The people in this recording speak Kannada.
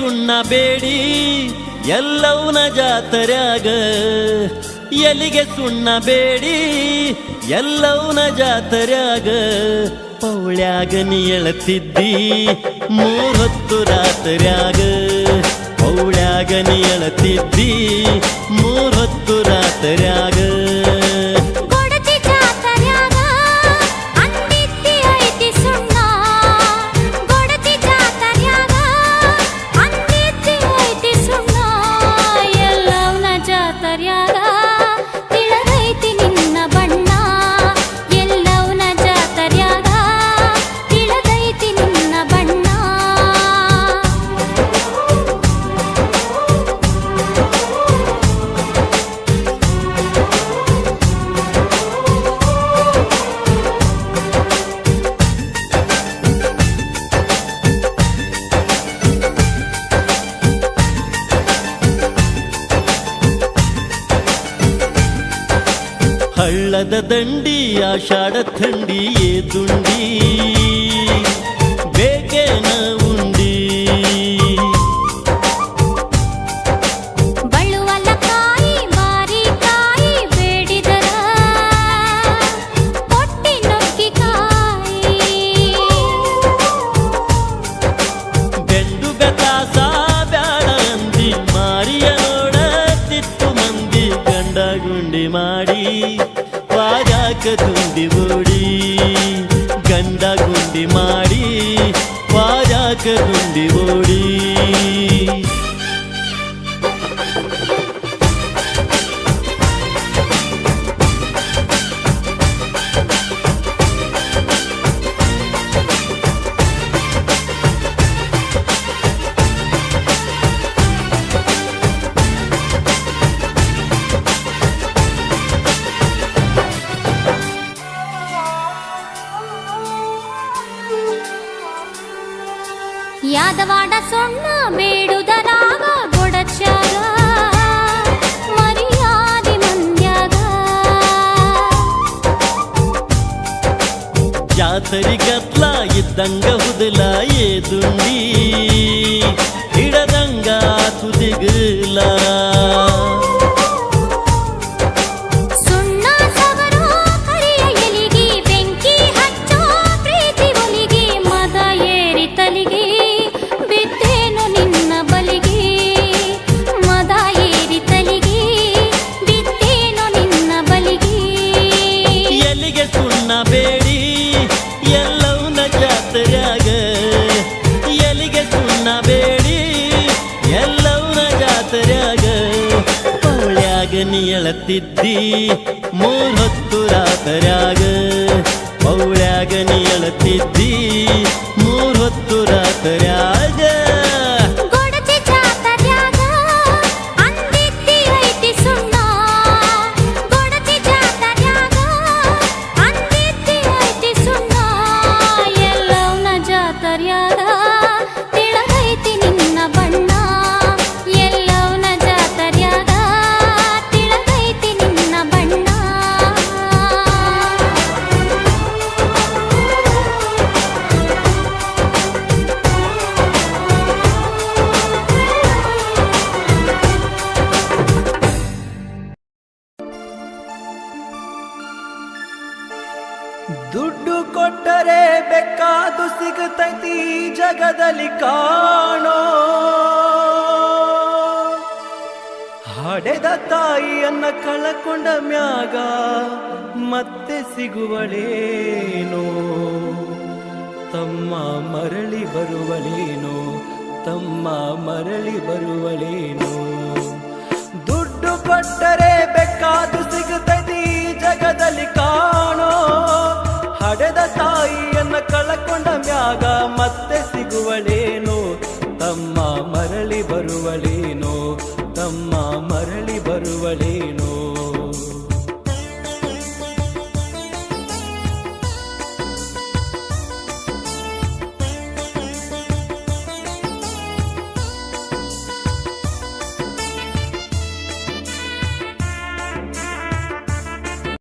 ಸುಣ್ಣ ಬೇಡಿ ಎಲ್ಲವನ ಜಾತರ್ಯಾಗ, ಎಲಿಗೆ ಸುಣ್ಣ ಬೇಡಿ ಎಲ್ಲವನ ಜಾತರ್ಯಾಗ. ಪೌಳ್ಯಾಗ ನೀ ಎಳತಿದ್ದಿ 3 ಹೊತ್ತು ರಾತ್ರ್ಯಾಗ, ಪೌಳ್ಯಾಗ ನೀ ಎಳತಿದ್ದಿ 3 ಹೊತ್ತು ರಾತ್ರ್ಯಾಗ. ಹಳ್ಳದ ದಂಡಿ ಆಷಾಢ ಥಂಡಿ ದುಂಡಿ ಬೇಕೇನ ಉಂಡಿ. ಬಳುವಲ ಕಾಯಿ ಬಾರಿ ಕಾಯಿ ಬೇಡಿದರ ಕೊಟ್ಟಿ ನುಗ್ಗಿ ಕಾಯಿ. ಬೆಂಡು ಬೆತಾಸ ಬ್ಯಾಡ ಅಂದಿ ಮಾರಿಯ ನೋಡ ತಿತ್ತು ಮಂದಿ ಗಂಡ ಗುಂಡಿ ಮಾಡಿ ವಾಜಾಕ ತುಂಡಿ ಓಡಿ. ಗಂಡ ಗುಂಡಿ ಮಾಡಿ ವಾಜಾಕ ತುಂಡಿ ಓಡಿ. ಯಾದವಾಡ ಸೊಣ್ಣ ಬೇಡುದರಾಗ ಗೊಡಚ್ಯಾಗ ಮರ್ಯಾದಿ ಮಂದ್ಯಾಗ. ಜಾತರಿಗತ್ಲ ಇದ್ದಂಗ ಹುದಲ ದುಂಡಿ ಹಿಡದಂಗ ತುದಿಗಲ. ಬೇಡಿ ಎಲ್ಲವನ ಜಾತ್ರ್ಯಾಗ, ಎಲಿಗೆ ಸುಣ್ಣ ಬೇಡಿ ಎಲ್ಲವನ ಜಾತ್ರ್ಯಾಗ. ಪೌಳ್ಯಾಗ ನೀ ಎಳತಿದ್ದಿ 3 ಹೊತ್ತು ರಾತ್ರ್ಯಾಗ, ಪೌಳ್ಯಾಗ ನೀ ಎಳತಿದ್ದಿ 3 ಹೊತ್ತು ರಾತ್ರ್ಯಾಗ. ದುಡ್ಡು ಕೊಟ್ಟರೆ ಬೇಕಾದು ಸಿಗುತ್ತೈತಿ ಜಗದಲ್ಲಿ ಕಾಣೋ. ಹಡೆದ ತಾಯಿಯನ್ನ ಕಳಕೊಂಡ ಮ್ಯಾಗ ಮತ್ತೆ ಸಿಗುವಳೇನೋ. ತಮ್ಮ ಮರಳಿ ಬರುವಳೇನೋ, ತಮ್ಮ ಮರಳಿ ಬರುವಳೇನೋ. ದುಡ್ಡು ಕೊಟ್ಟರೆ ಬೇಕಾದು ಸಿಗುತ್ತೈತಿ